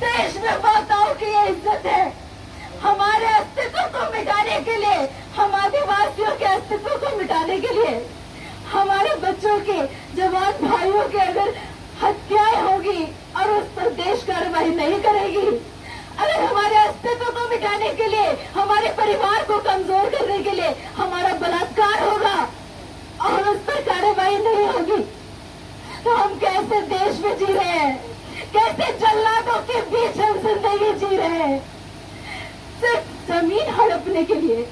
देश में माताओं की ये इज्जत है। हमारे अस्तित्व को मिटाने के लिए, हम आदिवासियों के अस्तित्व को मिटाने के लिए, हमारे बच्चों के, जवान भाइयों के अगर हत्याएं होगी और उस पर देश कार्रवाई नहीं करेगी, अगर हमारे अस्तित्व को मिटाने के लिए, हमारे परिवार को कमजोर करने के लिए हमारा बलात्कार होगा और उस पर कार्रवाई नहीं होगी, तो हम कैसे देश में जी रहे हैं? कैसे जल्लादों के बीच हम जिंदगी जी रहे हैं? सिर्फ जमीन हड़पने के लिए,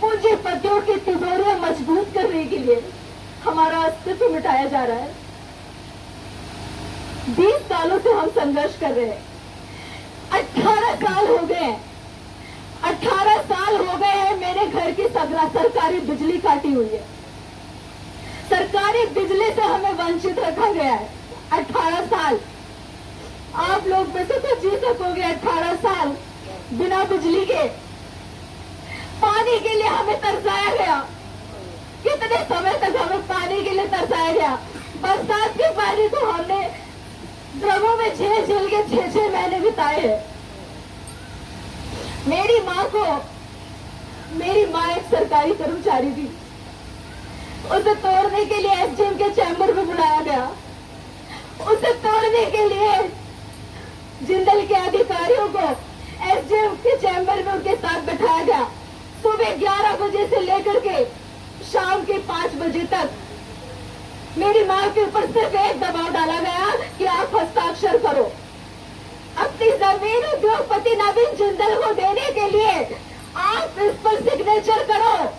पूंजीपतियों की तिजोरियां मजबूत करने के लिए हमारा अस्तित्व मिटाया जा रहा है। 20 सालों से हम संघर्ष कर रहे हैं। 18 साल हो गए, 18 साल हो गए हैं मेरे घर की सरकारी बिजली काटी हुई है। सरकारी बिजली से हमें वंचित रखा गया है। 18 साल आप लोग में से तो जी सकोगे। 18 साल बिना बिजली के। पानी के लिए हमें तरसाया गया। कितने समय तक हमें पानी के लिए तरसाया गया? बरसात के पानी को हमने ड्रमों में झेल झेल के 6-6 महीने बिताए हैं। मेरी माँ एक सरकारी कर्मचारी थी। उसे तोड़ने के लिए एसडीएम के चैम्बर में बुलाया गया। उसे तोड़ने के लिए जिंदल के अधिकारियों को एसडीएम के चैम्बर में उनके साथ बैठाया गया। सुबह 11 बजे से लेकर के शाम के 5 बजे तक मेरी माँ के ऊपर सिर्फ एक दबाव डाला गया कि आप हस्ताक्षर करो। अपनी जमीन उद्योगपति नवीन जिंदल को देने के लिए आप इस पर सिग्नेचर करो।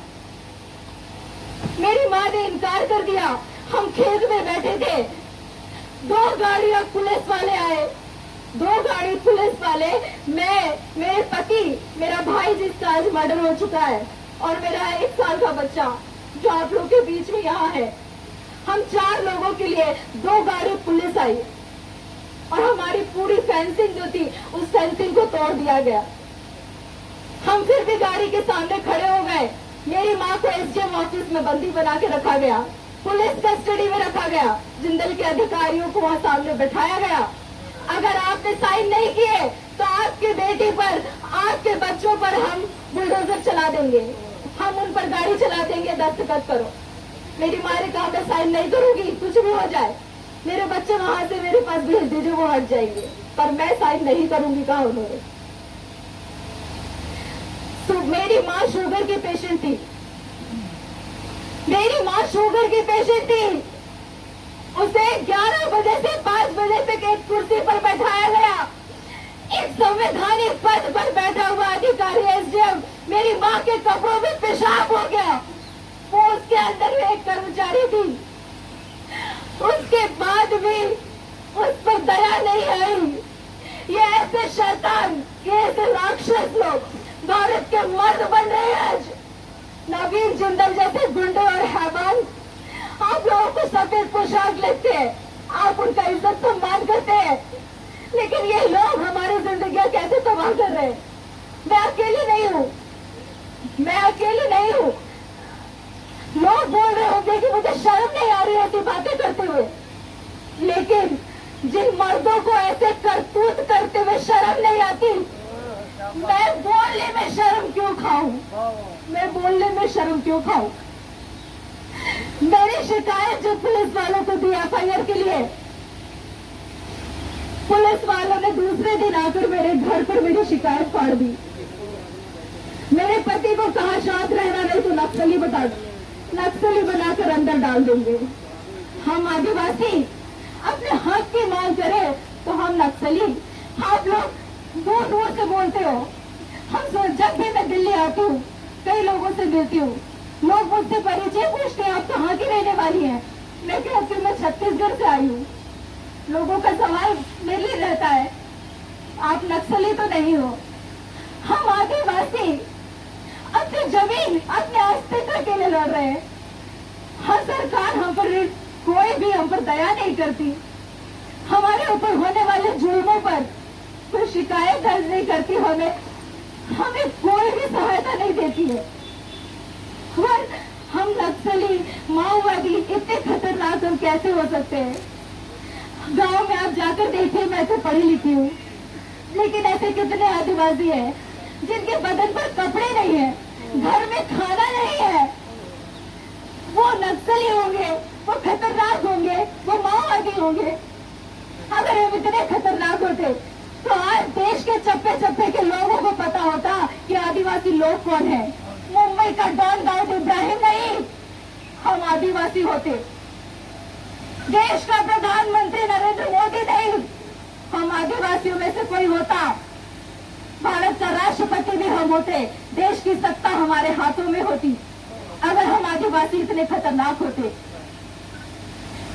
मेरी माँ ने इनकार कर दिया। हम खेत में बैठे थे, 2 गाड़ियां पुलिस वाले आए। 2 गाड़ी पुलिस वाले, मैं, मेरे पति, मेरा भाई जिसका आज मर्डर हो चुका है, और मेरा 1 साल का बच्चा जो आप लोगों के बीच में यहाँ है, हम 4 लोगों के लिए 2 गाड़ी पुलिस आई और हमारी पूरी फेंसिंग जो थी उस फेंसिंग को तोड़ दिया गया। हम फिर भी गाड़ी के सामने खड़े हो गए। मेरी माँ को एसडीएम ऑफिस में बंदी बना के रखा गया, पुलिस कस्टडी में रखा गया, जिंदल के अधिकारियों को वहाँ सामने बैठाया गया। अगर आपने साइन नहीं किए तो आपकी बेटी पर, आपके बच्चों पर हम बुलडोजर चला देंगे, हम उन पर गाड़ी चला देंगे, दस्तखत करो। मेरी माँ ने कहा मैं साइन नहीं करूंगी, कुछ भी हो जाए, मेरे बच्चे वहां से मेरे पास भेज दीजिए, वो हट जाएंगे, पर मैं साइन नहीं करूंगी, कहा उन्होंने। तो मेरी माँ शुगर की पेशेंट थी। मेरी माँ शुगर की पेशेंट थी। उसे 11 बजे से 5 बजे तक एक कुर्सी पर बैठाया गया। एक संवैधानिक पद पर बैठा हुआ अधिकारी एसडीएम मेरी माँ के कपड़ों में पेशाब हो गया। वो उसके अंदर में एक कर्मचारी थी। उसके बाद भी उस पर दया नहीं आई। ये ऐसे शैतान, ये ऐसे राक्षस लोग भारत के मर्द बन रहे हैं आज। नवीन जिंदल जैसे गुंडे और हैवान आप लोगों को सफेद पोशाक लेते हैं, आप उनका इज्जत सम्मान करते हैं, लेकिन ये लोग हमारी जिंदगी कैसे तबाह कर रहे हैं। मैं अकेली नहीं हूँ, मैं अकेली नहीं हूँ। लोग बोल रहे होंगे कि मुझे शर्म नहीं आ रही ऐसी बातें करते हुए, लेकिन जिन मर्दों को ऐसे करतूत करते हुए शर्म नहीं आती, मैं बोलने में शर्म क्यों खाऊं? मैं बोलने में शर्म क्यों खाऊं? मेरी शिकायत जो पुलिस वालों को दी एफआईआर के लिए, पुलिस वालों ने दूसरे दिन आकर मेरे घर पर मेरी शिकायत फाड़ दी। मेरे पति को कहा शांत रहना, नहीं तो नक्सली बनाकर अंदर डाल देंगे। हम आदिवासी अपने हक की मांग करें तो हम नक्सली। आप लोग दूर से बोलते हो। हम जब भी मैं दिल्ली आती हूँ, कई लोगों से मिलती हूँ, लोग मुझसे परिचय पूछते हैं, आप कहाँ की रहने वाली हैं? मैं कहती हूँ मैं छत्तीसगढ़ से आई हूँ। लोगों का सवाल मेरे लिए रहता है, आप नक्सली तो नहीं हो। हम आदिवासी अपनी जमीन, अपने अस्तित्व के लिए लड़ रहे हैं। हर सरकार हम पर, कोई भी हम पर दया नहीं करती। हमारे ऊपर होने वाले जुर्मों पर कोई शिकायत दर्ज नहीं करती। हमें कोई भी सहायता नहीं देती है। और हम नक्सली, माओवादी इतने खतरनाक हम कैसे हो सकते हैं? गांव में आप जाकर देखिए, मैं तो पढ़ी लिखी हूँ, लेकिन ऐसे कितने आदिवासी हैं जिनके बदन पर कपड़े नहीं है, घर में खाना नहीं है। वो नक्सली होंगे, वो खतरनाक होंगे, वो माओवादी होंगे। अगर हम इतने खतरनाक होते तो आज देश के चप्पे चप्पे के लोगों को पता होता कि आदिवासी लोग कौन है। मुंबई का डॉन दाऊद इब्राहिम नहीं, हम आदिवासी होते। देश का प्रधानमंत्री नरेंद्र मोदी नहीं, हम आदिवासियों में से कोई होता। भारत का राष्ट्रपति भी हम होते, देश की सत्ता हमारे हाथों में होती। अगर हम आदिवासी इतने खतरनाक होते।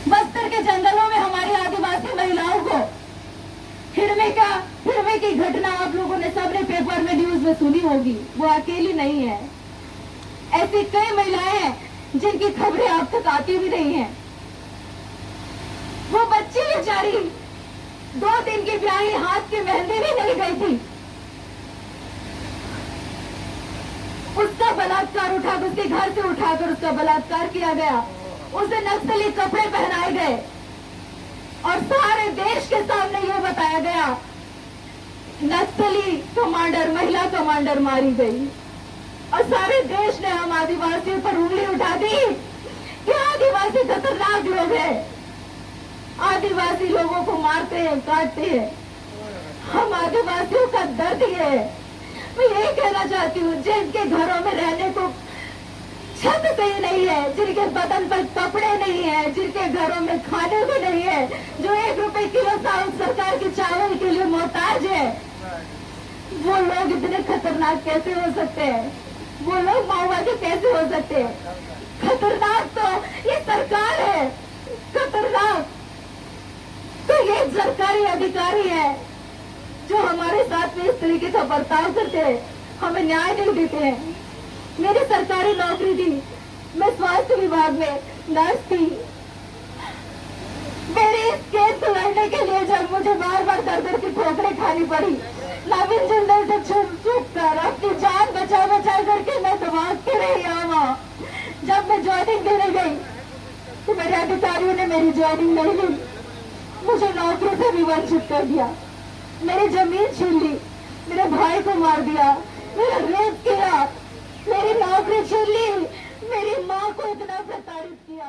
बस्तर के जंगलों में हमारी आदिवासी महिलाओं को हिरवे की घटना आप लोगों ने सबने पेपर में न्यूज में सुनी होगी। वो अकेली नहीं है, ऐसी कई महिलाएं हैं जिनकी खबरें आप तक आती भी नहीं है। वो बच्ची बेचारी 2 दिन की ब्याही हाथ की मेहंदी भी नहीं गई थी, उसका बलात्कार उठाकर उसके घर से उठाकर उसका बलात्कार किया गया। उसे नक्सली कपड़े पहनाए गए और सारे देश के सामने यह बताया गया नक्सली कमांडर, महिला कमांडर मारी गई। और सारे देश ने हम आदिवासियों पर उंगली उठा दी कि आदिवासी खतरनाक लोग हैं, आदिवासी लोगों को मारते हैं, काटते हैं। हम आदिवासियों का दर्द ये है। मैं यही कहना चाहती हूँ, जिनके घरों में रहने को छत सही नहीं है, जिनके बदन पर कपड़े नहीं है, जिनके घरों में खाने को नहीं है, जो 1 रुपए किलो सरकार के चावल के लिए मोहताज है, वो लोग इतने खतरनाक कैसे हो सकते हैं? वो लोग माओवादी कैसे हो सकते हैं? खतरनाक तो ये सरकार है, खतरनाक तो ये सरकारी अधिकारी है जो हमारे साथ में इस तरीके का बर्ताव करते हैं, हमें न्याय नहीं देते हैं। मेरी सरकारी नौकरी थी, मैं स्वास्थ्य विभाग में नर्स थी। मेरे इस केस को लड़ने के लिए जब मुझे बार बार दर की ठोकरें खानी पड़ी, नवीन जिंदल से छुप कर अपनी जान बचा करके मैं दबा के रही वहां। जब मैं ज्वाइनिंग देने गई तो मेरे अधिकारियों ने मेरी ज्वाइनिंग नहीं ली, मुझे नौकरी से भी वंचित कर दिया, मेरी जमीन छीन ली, मेरे भाई को मार दिया, मेरा रेप किया, मेरी नौकरी छीन ली, मेरी माँ को इतना प्रताड़ित किया।